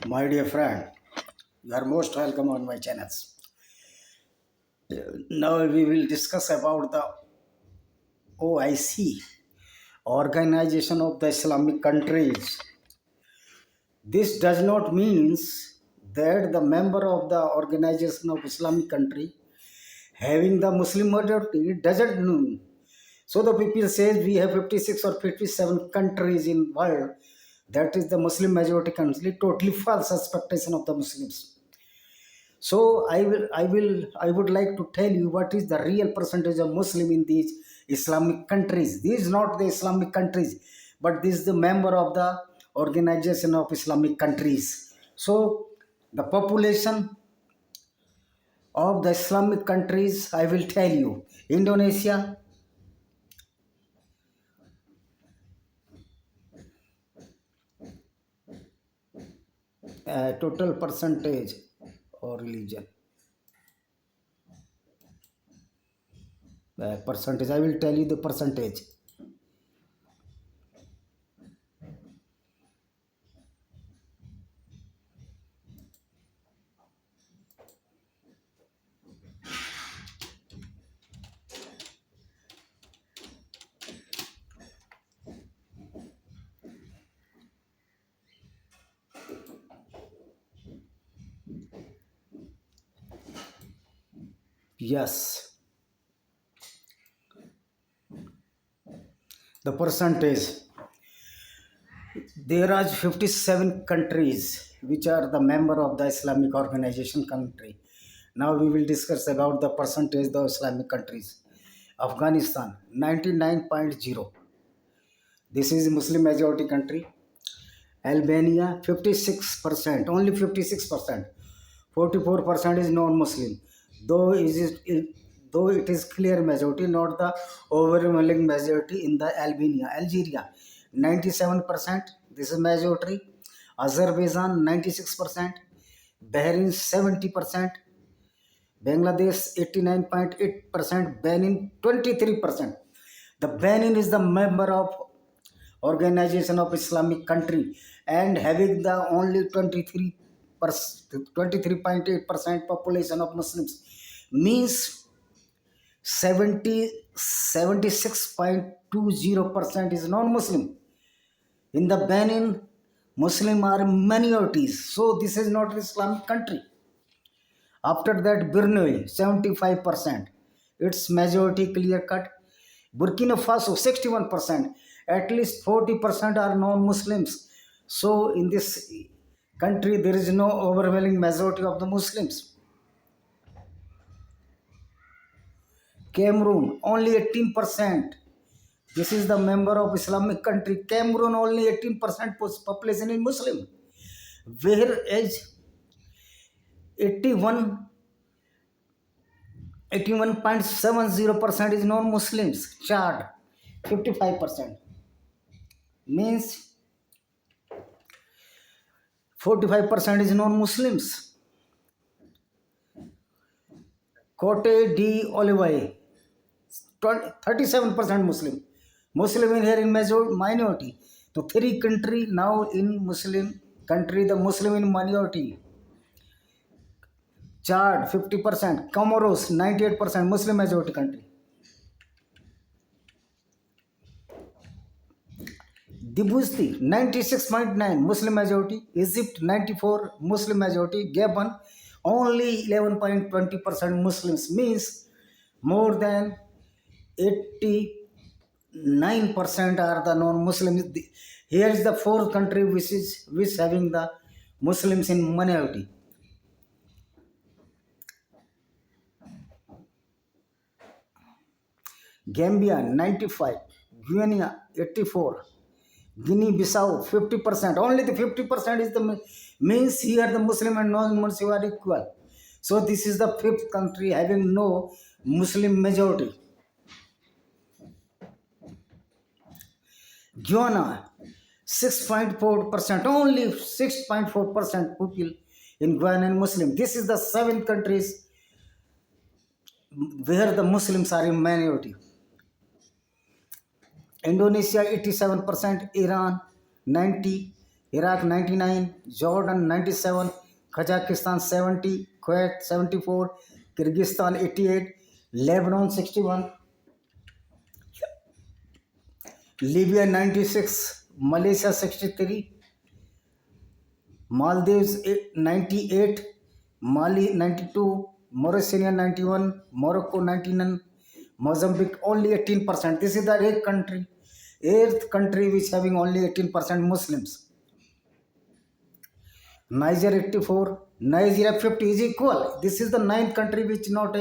My dear friend, you are most welcome on my channels. Now we will discuss about the OIC, Organization of the Islamic Countries. This does not mean that the member of the Organization of Islamic Country having the Muslim majority doesn't mean. So the people says we have 56 or 57 countries in world. That is the Muslim majority country. Totally false expectation of the Muslims. So I would like to tell you what is the real percentage of Muslim in these Islamic countries. These not the Islamic countries, but this is the member of the Organization of Islamic Countries. So the population of the Islamic countries, I will tell you. Indonesia, total percentage or religion. Percentage, I will tell you the percentage. Yes, the percentage. There are 57 countries which are the member of the Islamic Organization country. Now we will discuss about the percentage of the Islamic countries. Afghanistan 99.0. This is Muslim majority country. Albania 56%, only 56%. 44% is non-Muslim. Though it is clear majority, not the overwhelming majority in the Albania. Algeria 97%. This is majority. Azerbaijan 96%. Bahrain 70%. Bangladesh 89.8%. Benin 23%. The Benin is the member of Organization of Islamic Country and having the only 23.8% population of Muslims means 76.20% is non-Muslim. In the Benin, Muslim are minorities, so this is not Islamic country. After that, Brunei 75%, its majority clear cut. Burkina Faso 61%, at least 40% are non-Muslims. So in this country there is no overwhelming majority of the Muslims. Cameroon only 18%. This is the member of Islamic country. Cameroon only 18% population is Muslim. Whereas 81 81.70% is non-Muslims. Chad 55%. Means 45% is non-Muslims. Cote d'Ivoire 37% Muslim. Muslim in here in minority. So three country now in Muslim country, the Muslim in minority. Chad 50%, Comoros 98% Muslim majority country. Djibouti 96.9 Muslim majority, Egypt 94 Muslim majority, Gabon only 11.20% Muslims, means more than 89% are the non-Muslims. Here is the fourth country which having the Muslims in minority. Gambia 95, Guyana 84, Guinea-Bissau 50%. Only the 50% is the means here the Muslim and non-Muslim are equal. So this is the fifth country having no Muslim majority. Guyana 6.4%. Only 6.4% people in Guyana and Muslim. This is the seven countries where the Muslims are in minority. Indonesia 87%, Iran 90, Iraq 99, Jordan 97, Kazakhstan 70, Kuwait 74, Kyrgyzstan 88, Lebanon 61, Libya 96, Malaysia 63, Maldives 98, Mali 92, Mauritania 91, Morocco 99, Mozambique only 18%. This is the eighth country which having only 18% Muslims. Niger 84, Nigeria 50 is equal. This is the ninth country which not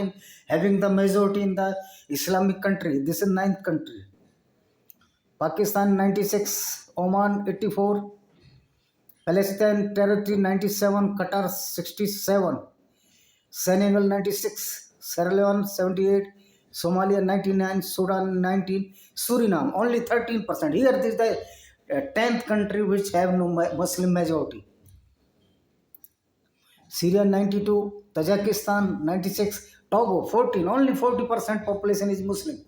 having the majority in the Islamic country. This is ninth country. Pakistan 96, Oman 84, Palestine territory 97, Qatar 67, Senegal 96, Sierra Leone 78, Somalia 99, Sudan 19, Suriname only 13%. Here this is the 10th country which have no Muslim majority. Syria 92, Tajikistan 96, Togo 14, only 40% population is Muslim.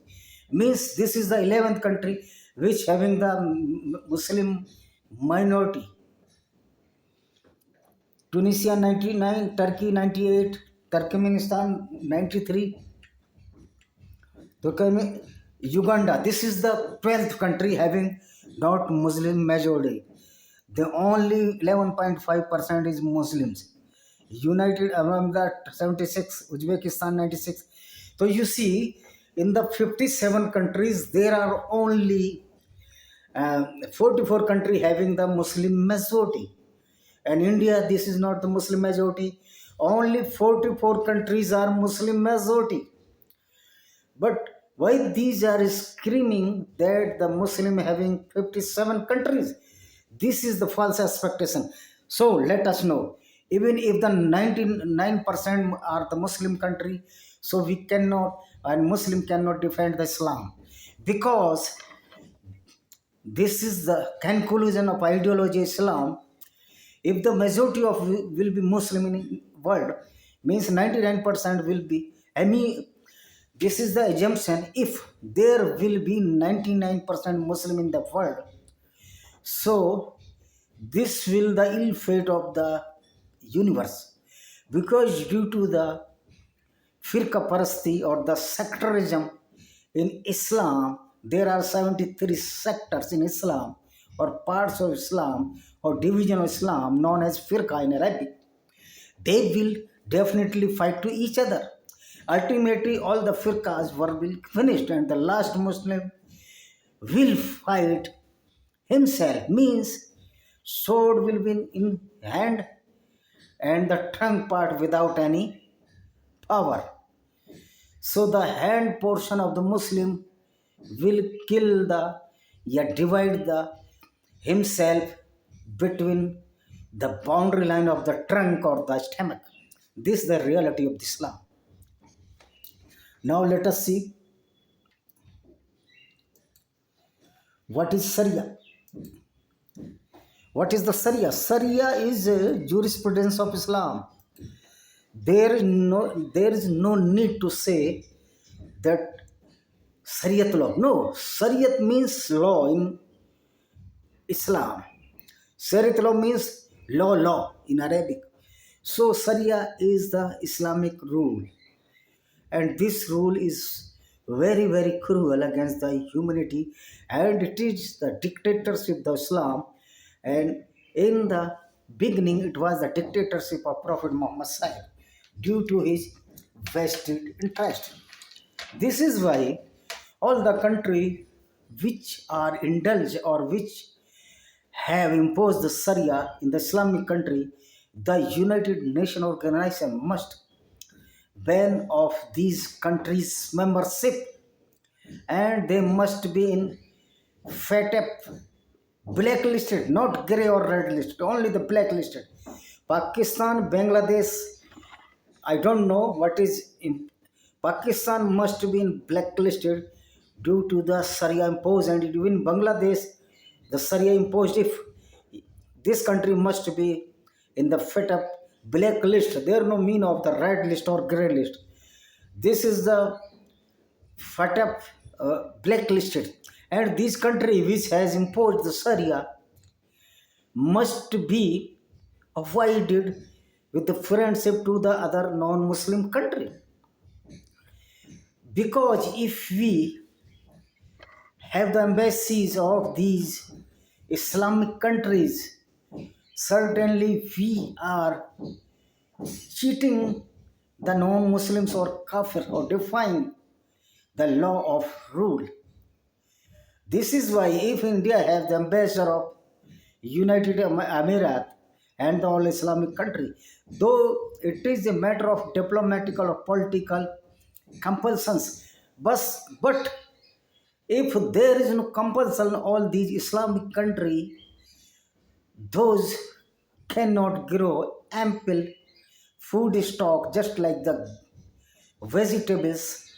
Means this is the 11th country which having the Muslim minority. Tunisia 99, Turkey 98, Turkmenistan 93, Uganda. This is the 12th country having not Muslim majority. The only 11.5% is Muslims. United Arab 76, Uzbekistan 96. So you see, in the 57 countries, there are only 44 countries having the Muslim majority. And India, this is not the Muslim majority. Only 44 countries are Muslim majority. But why these are screaming that the Muslim having 57 countries? This is the false expectation. So let us know. Even if the 99% are the Muslim country, so we cannot, and Muslim cannot defend the Islam. Because this is the conclusion of ideology Islam. If the majority of will be Muslim in world, means 99% will be. I mean, this is the assumption. If there will be 99% Muslim in the world, so this will the ill fate of the universe, because due to the firqa parasti or the sectarism in Islam, there are 73 sectors in Islam or parts of Islam or division of Islam known as firqa in Arabic. They will definitely fight to each other. Ultimately, all the firqas will finished, and the last Muslim will fight himself. Means sword will be in hand and the trunk part without any power. So the hand portion of the Muslim will kill the, yeah, divide the himself between the boundary line of the trunk or the stomach. This is the reality of Islam. Now let us see what is Sharia. What is the Sharia? Sharia is a jurisprudence of Islam. There is no need to say that Shariat law. No, Shariat means law in Islam. Shariat law means law in Arabic. So Sharia is the Islamic rule, and this rule is very very cruel against the humanity, and it is the dictatorship of Islam. And in the beginning, it was the dictatorship of Prophet Muhammad due to his vested interest. This is why all the country which are indulged or which have imposed the Sharia in the Islamic country, the United Nations organization must ban of these countries' membership, and they must be in FATF blacklisted, not grey or red listed, only the blacklisted. Pakistan, Bangladesh, I don't know what is in Pakistan must be in blacklisted due to the Sharia imposed, and even Bangladesh, the Sharia imposed. If this country must be in the FATF blacklist, there no mean of the red list or grey list. This is the FATF blacklisted, and this country which has imposed the Sharia, must be avoided with the friendship to the other non-Muslim country. Because if we have the embassies of these Islamic countries, certainly we are cheating the non-Muslims or kafir or defying the law of rule. This is why if India has the ambassador of United Emirat and the all Islamic country, though it is a matter of diplomatical or political compulsions, but if there is no compulsion, all these Islamic country, those cannot grow ample food stock just like the vegetables,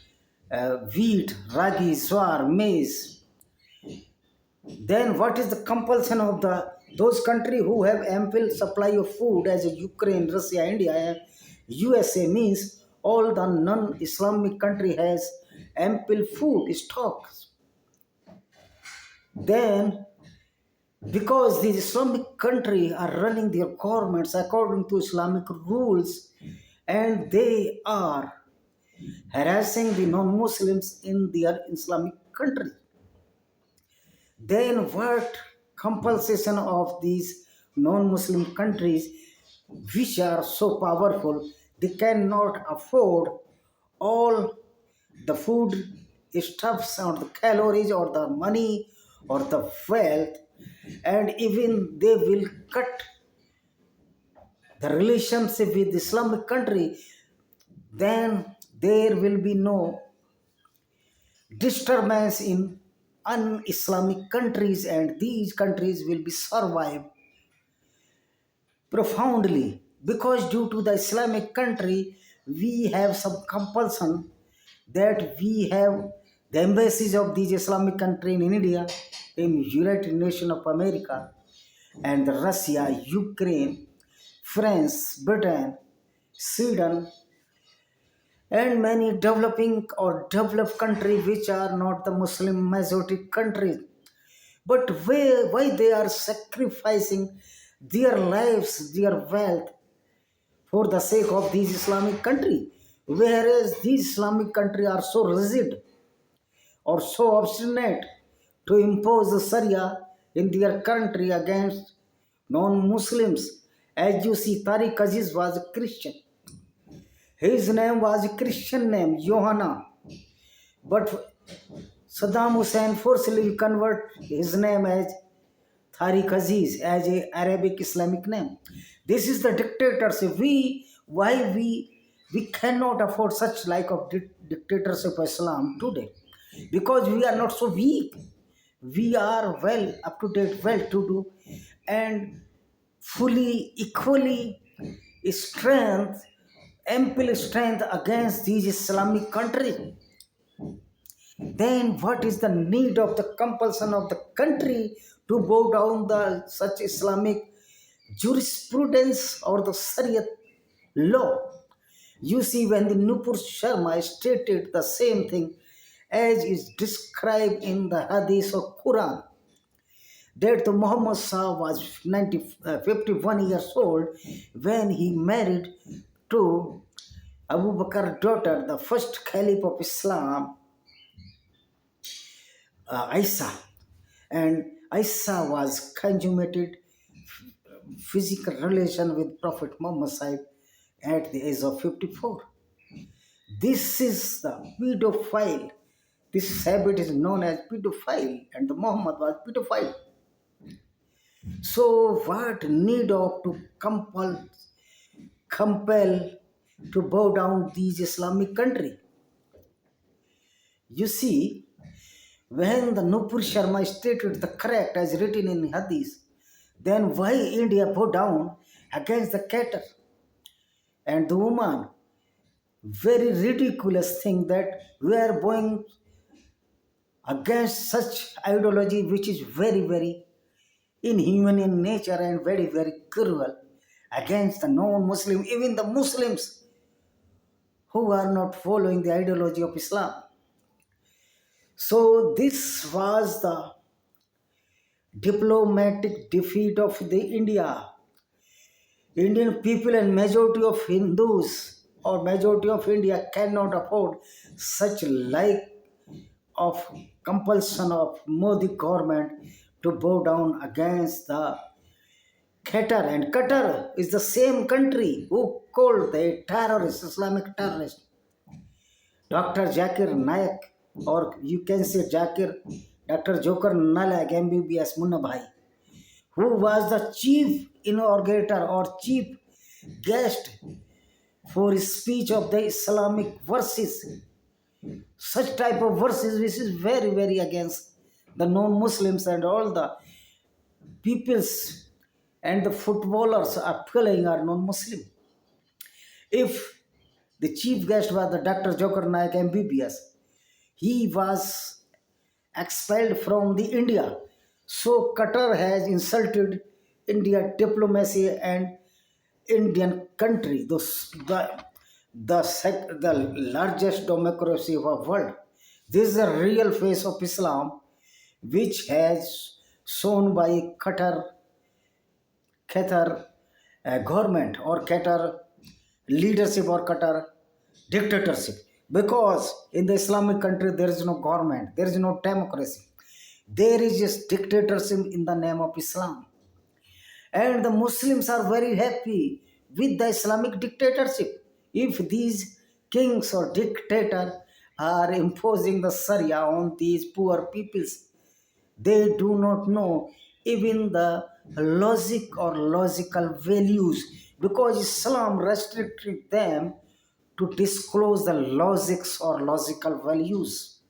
wheat, ragi, swar, maize. Then what is the compulsion of the those countries who have ample supply of food as Ukraine, Russia, India, USA means all the non-Islamic country has ample food stocks. Then because these Islamic country are running their governments according to Islamic rules and they are harassing the non-Muslims in their Islamic country. Then what compulsion of these non-Muslim countries which are so powerful, they cannot afford all the food stuffs or the calories or the money or the wealth, and even they will cut the relationship with Islamic country, then there will be no disturbance in un-Islamic countries and these countries will be survived profoundly because due to the Islamic country we have some compulsion that we have the embassies of these Islamic country in India, in United Nations of America and Russia, Ukraine, France, Britain, Sweden and many developing or developed countries which are not the Muslim majority countries. But why they are sacrificing their lives, their wealth for the sake of these Islamic country? Whereas these Islamic countries are so rigid or so obstinate to impose the Sharia in their country against non-Muslims. As you see, Tariq Aziz was a Christian. His name was a Christian name, Johanna. But Saddam Hussein forcibly convert his name as Tariq Aziz as a Arabic Islamic name. This is the dictatorship. We cannot afford such like of dictatorship of Islam today because we are not so weak. We are well up to date, well to do, and fully equally strength, ample strength against these Islamic countries. Then what is the need of the compulsion of the country to bow down the such Islamic jurisprudence or the Sharia law? You see, when the Nupur Sharma stated the same thing as is described in the Hadith of Quran, that the Muhammad Shah was 51 years old when he married to Abu Bakr's daughter, the first Caliph of Islam, Isa. And Isa was consummated physical relation with Prophet Muhammad Sahib at the age of 54. This is the pedophile. This habit is known as pedophile, and the Muhammad was pedophile. So, what need of to compel to bow down these Islamic country? You see, when the Nupur Sharma stated the correct as written in Hadith, then why India bow down against the cattle and the woman? Very ridiculous thing that we are going against such ideology which is very, very inhuman in nature and very, very cruel against the non-Muslim, even the Muslims who are not following the ideology of Islam. So this was the diplomatic defeat of the India. Indian people and majority of Hindus or majority of India cannot afford such like of compulsion of Modi government to bow down against the Qatar. And Qatar is the same country who called the terrorist, Islamic terrorist, Dr. Zakir Naik, or you can say Dr. Jokar Naik MBBS Munna Bhai, who was the chief inaugurator or chief guest for his speech of the Islamic verses. Such type of verses which is very, very against the non-Muslims and all the peoples and the footballers are playing are non-Muslim. If the chief guest was the Dr. Jokar Naik MBBS, he was expelled from the India. So Qatar has insulted India diplomacy and Indian country, the largest democracy of the world. This is the real face of Islam, which has shown by Qatar government or Qatar leadership or Qatar dictatorship. Because in the Islamic country there is no government, there is no democracy. There is just dictatorship in the name of Islam. And the Muslims are very happy with the Islamic dictatorship. If these kings or dictators are imposing the Sharia on these poor peoples, they do not know even the logic or logical values because Islam restricted them to disclose the logics or logical values.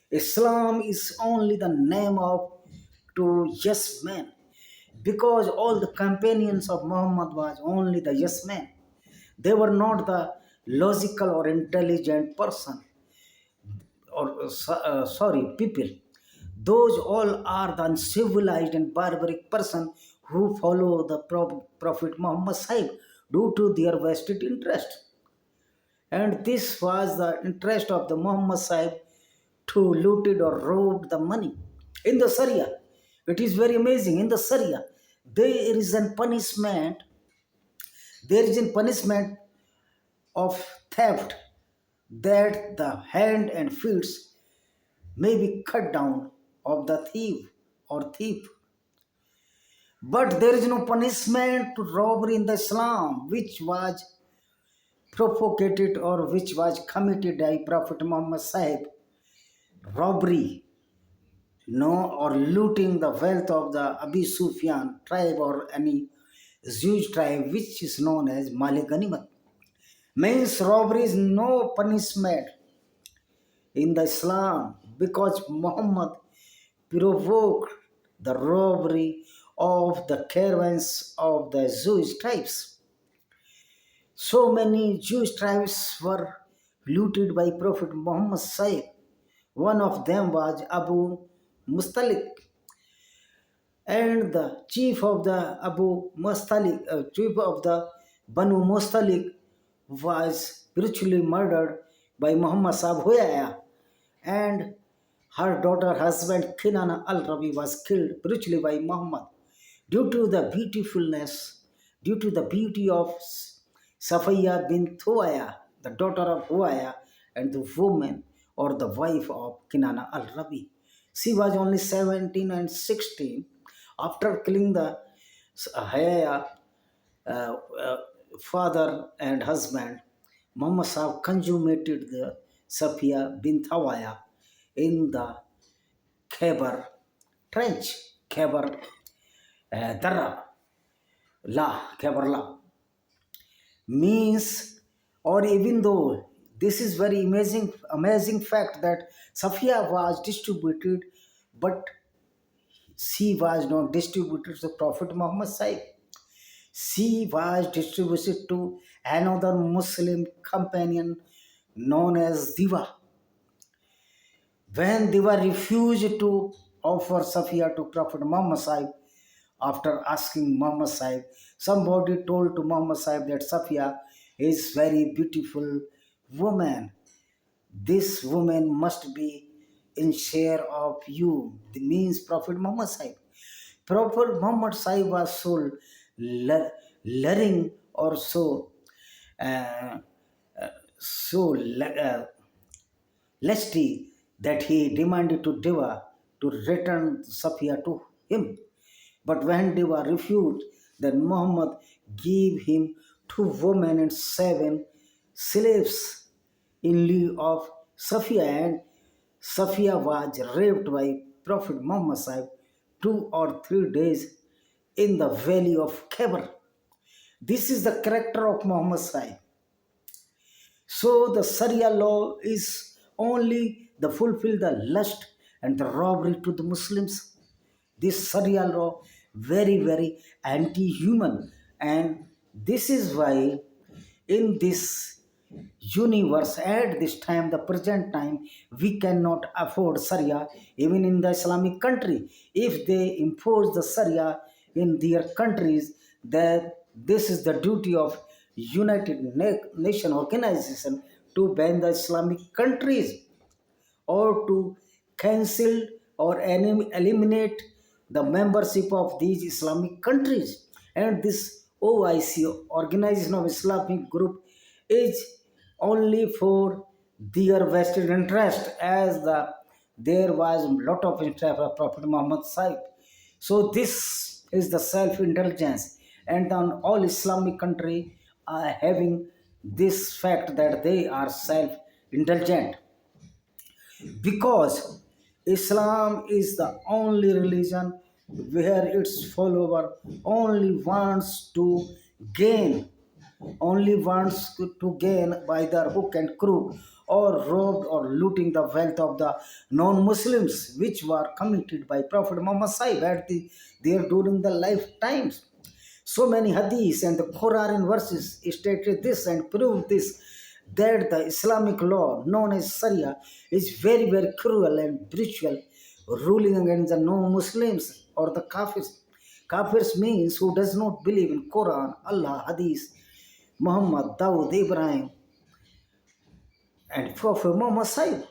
Islam is only the name of to yes men because all the companions of Muhammad was only the yes men. They were not the logical or intelligent person or sorry people. Those all are the uncivilized and barbaric person who follow the Prophet Muhammad Sahib due to their vested interest. And this was the interest of the Muhammad Sahib to looted or robbed the money. In the Sharia, it is very amazing. In the Sharia, there is a punishment, there is a punishment of theft that the hand and feet may be cut down of the thief or thief. But there is no punishment to robbery in the Islam, which was propagated or which was committed by Prophet Muhammad Sahib. Robbery, no, or looting the wealth of the Abi Sufyan tribe or any Jewish tribe, which is known as Malik Ganimat. Means robbery is no punishment in the Islam because Muhammad provoked the robbery of the caravans of the Jewish tribes. So many Jewish tribes were looted by Prophet Muhammad Sahib. One of them was Abu Mustalik, and the chief of the chief of the Banu Mustalik was brutally murdered by Muhammad Sahib Huyaya, and her daughter husband Kinana al-Rabi was killed brutally by Muhammad due to the beautifulness, due to the beauty of Safiya bin Thuaya, the daughter of Huaya and the woman or the wife of Kinana al-Rabi. She was only 17 and 16. After killing the Hayaya father and husband, Muhammad Sahib consummated the Safiya bin Thawaya in the Khyber trench, Khyber Dara, Khyber La. Means, or even though this is very amazing fact that Safiya was distributed, but she was not distributed to Prophet Muhammad Sahib. She was distributed to another Muslim companion known as Diva. When Diva refused to offer Safiya to Prophet Muhammad Sahib, after asking Muhammad Sahib, somebody told to Muhammad Sahib that Safiya is very beautiful woman. This woman must be in share of you. The means Prophet Muhammad Sahib. Prophet Muhammad Sahib was so luring or uh, so lusty that he demanded to Deva to return Safiya to him. But when Deva refused, then Muhammad gave him two women and seven slaves in lieu of Safiya, and Safiya was raped by Prophet Muhammad Sahib 2 or 3 days in the valley of Khyber. This is the character of Muhammad Sahib. So the Sharia law is only the fulfill the lust and the robbery to the Muslims. This Sharia law very anti-human, and this is why in this universe at this time, the present time, we cannot afford Sharia even in the Islamic country. If they impose the Sharia in their countries, then this is the duty of United Nation Organization to ban the Islamic countries, or to cancel or eliminate the membership of these Islamic countries. And this OIC, Organization of Islamic Group, is only for their vested interest, as there was a lot of interest of Prophet Muhammad Sahib. So this is the self-indulgence, and on all Islamic country are having this fact that they are self-indulgent, because Islam is the only religion where its follower only wants to gain, only wants to gain by the hook and crook, or robbed or looting the wealth of the non-Muslims, which were committed by Prophet Muhammad Sahib at there during the lifetimes. So many hadiths and the Quran verses stated this and proved this, that the Islamic law known as Sharia is very cruel and brutal, ruling against the non-Muslims or the Kafirs. Kafirs means who does not believe in Quran, Allah, Hadith, Muhammad, Dawood, Ibrahim, and Prophet Muhammad Sahib.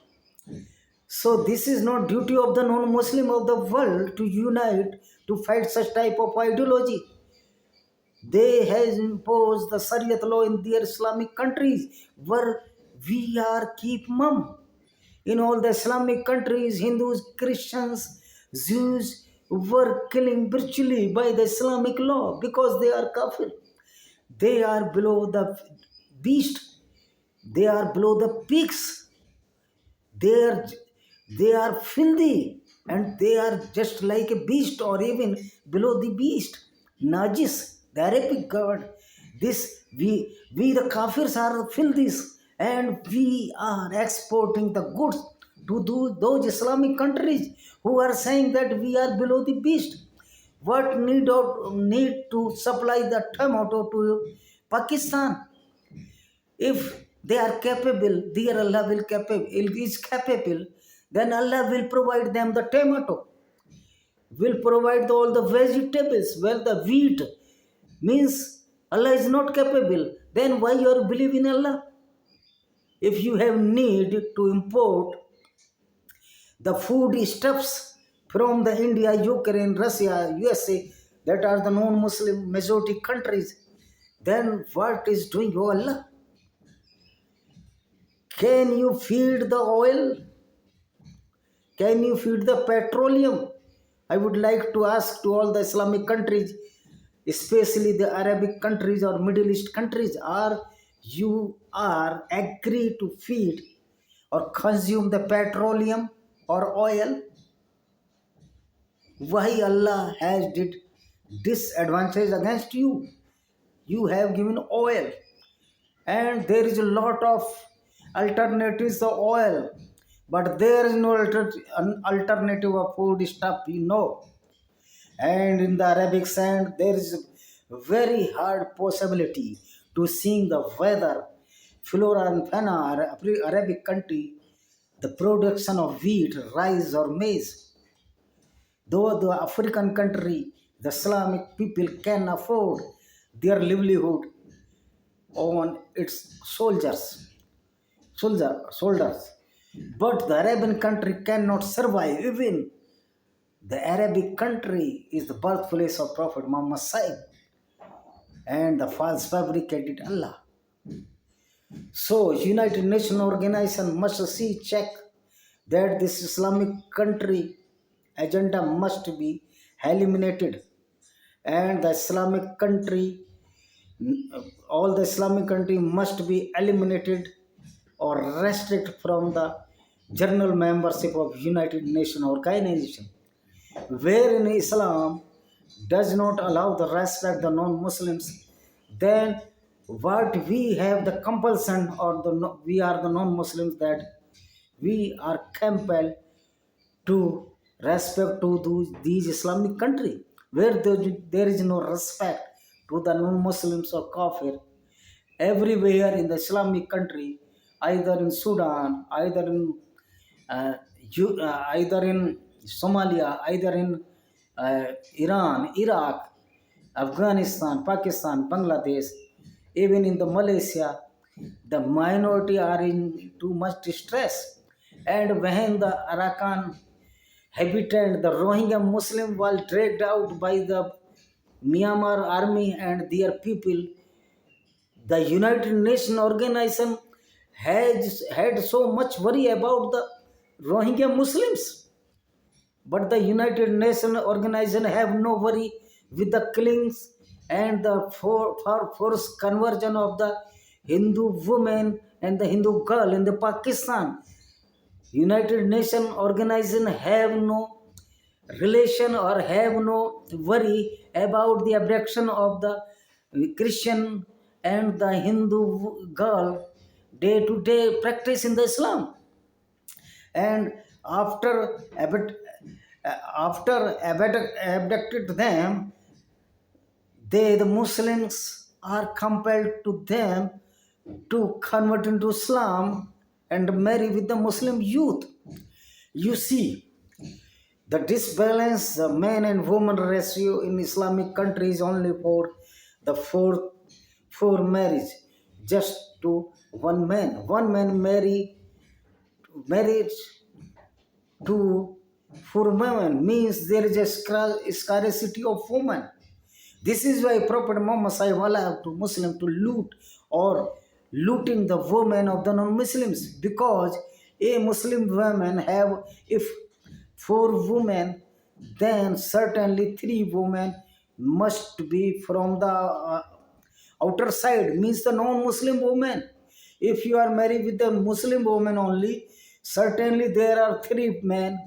So this is not duty of the non-Muslim of the world to unite to fight such type of ideology. They has imposed the Shariat law in their Islamic countries, where we are keep mum. In all the Islamic countries, Hindus, Christians, Jews were killing virtually by the Islamic law because they are kafir. They are below the beast. They are below the pigs. They are they are filthy, and they are just like a beast or even below the beast. Najis, the Arabic god. This we the kafirs are filthy, and we are exporting the goods to those Islamic countries who are saying that we are below the beast. What need to supply the tomato to Pakistan? If they are capable, their Allah will capable is capable, then Allah will provide them the tomato, will provide all the vegetables, well the wheat. Means Allah is not capable. Then why you are believe in Allah? If you have need to import the food stuffs from the India, Ukraine, Russia, USA, that are the non-Muslim majority countries, then what is doing your Allah? Can you feed the oil? Can you feed the petroleum? I would like to ask to all the Islamic countries, especially the Arabic countries or Middle East countries, are you are agree to feed or consume the petroleum or oil? Why Allah has did disadvantage against you? You have given oil, and there is a lot of alternatives to oil, but there is no an alternative of food stuff, and in the Arabic sand there is a very hard possibility to seeing the weather, flora and fauna Arabic country, the production of wheat, rice or maize. Though the African country, the Islamic people can afford their livelihood on its soldiers. But the Arabian country cannot survive even The Arabic country is the birthplace of Prophet Muhammad Saib and the false fabricated Allah. So, United Nations organization must see check that this Islamic country agenda must be eliminated, and the Islamic country, all the Islamic country must be eliminated or restricted from the general membership of United Nations organization, wherein Islam does not allow the respect the non-Muslims, then what we have the compulsion or we are the non-Muslims that we are compelled to respect to these Islamic country where there is no respect to the non-Muslims or kafir. Everywhere in the Islamic country, either in Sudan, uh, either in Somalia, either in Iran, Iraq, Afghanistan, Pakistan, Bangladesh, even in the Malaysia, the minority are in too much distress. And when the Arakan habitant, the Rohingya Muslim, was dragged out by the Myanmar army and their people, the United Nations organization has had so much worry about the Rohingya Muslims, but the United Nations organization have no worry with the killings and the forced conversion of the Hindu women and the Hindu girl in the Pakistan. United Nations organization have no relation or have no worry about the abduction of the Christian and the Hindu girl day to day practice in the Islam. And after abducted them, the Muslims are compelled to them to convert into Islam and marry with the Muslim youth. You see the disbalance, the man and woman ratio in Islamic countries only for the four marriage just to one man. One man marriage to for women means there is a scarcity of women. This is why Prophet Muhammad allowed to Muslim to loot or looting the women of the non-Muslims, because a Muslim woman have if four women, then certainly three women must be from the outer side, means the non-Muslim woman. If you are married with a Muslim woman only, certainly there are three men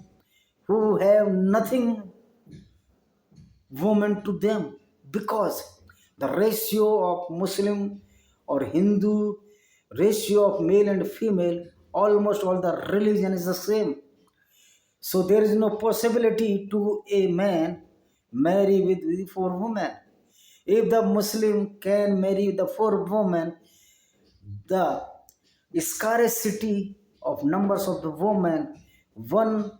who have nothing woman to them, because the ratio of Muslim or Hindu, ratio of male and female, almost all the religion is the same. So there is no possibility to a man marry with four women. If the Muslim can marry the four women, the scarcity of numbers of the women, one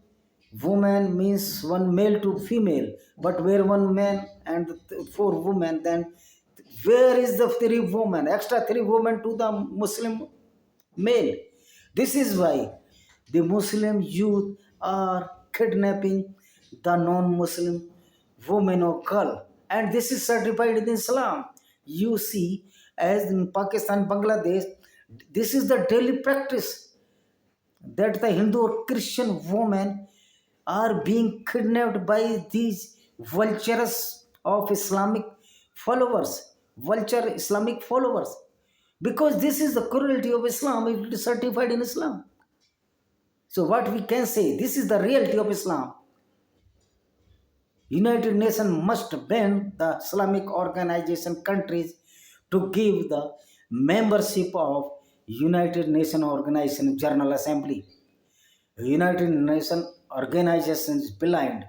woman means one male to female, but where one man and four women, then where is the three women, extra three women to the Muslim male? This is why the Muslim youth are kidnapping the non-Muslim women or girl, and this is certified in Islam. You see, as in Pakistan, Bangladesh, this is the daily practice that the Hindu or Christian women are being kidnapped by these vultures of Islamic followers, vulture Islamic followers, because this is the cruelty of Islam. It is certified in Islam. So what we can say, this is the reality of Islam. United Nations must ban the Islamic organization countries to give the membership of United Nations Organization General Assembly. United Nations Organization is blind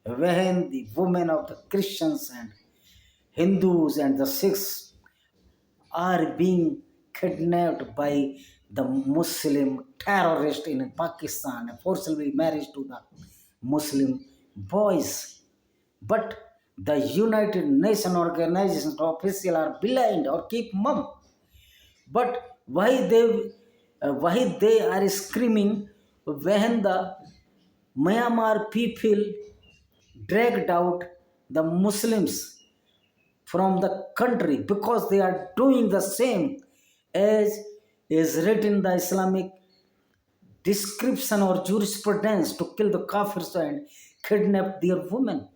when the women of the Christians and Hindus and the Sikhs are being kidnapped by the Muslim terrorist in Pakistan, forcibly married to the Muslim boys. But the United Nations organizations officials are blind or keep mum. But why they are screaming when the Myanmar people dragged out the Muslims from the country because they are doing the same as is written in the Islamic description or jurisprudence to kill the kafirs and kidnap their women.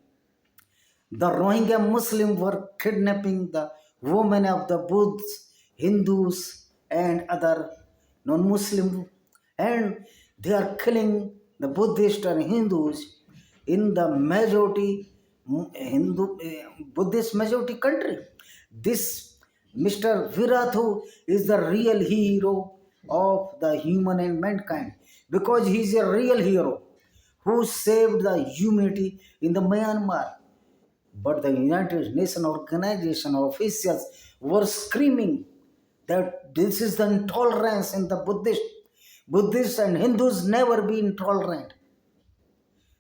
The Rohingya Muslims were kidnapping the women of the Buddhists, Hindus, and other non-Muslim, and they are killing the Buddhists and Hindus in the majority Buddhist majority country. This Mr. Virathu is the real hero of the human and mankind because he is a real hero who saved the humanity in the Myanmar. But the United Nations organization officials were screaming that this is the intolerance in the Buddhist. Buddhists and Hindus never be intolerant.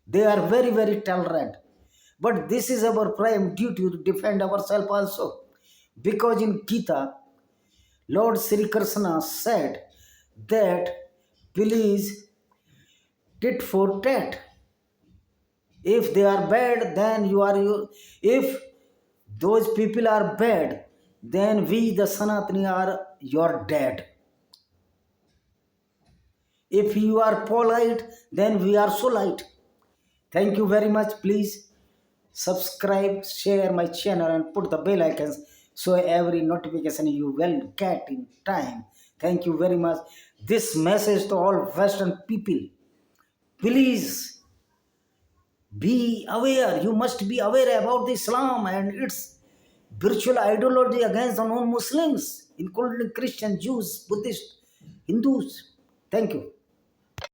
They are very, very tolerant. But this is our prime duty to defend ourselves also. Because in Gita, Lord Sri Krishna said that please tit for tat. If they are bad, then you are you. If those people are bad, then we, the Sanatani, are your dad. If you are polite, then we are so light. Thank you very much. Please subscribe, share my channel, and put the bell icons so every notification you will get in time. Thank you very much. This message to all Western people. Please be aware. You must be aware about the Islam and its virtual ideology against the non-Muslims, including Christian, Jews, Buddhists, Hindus. Thank you.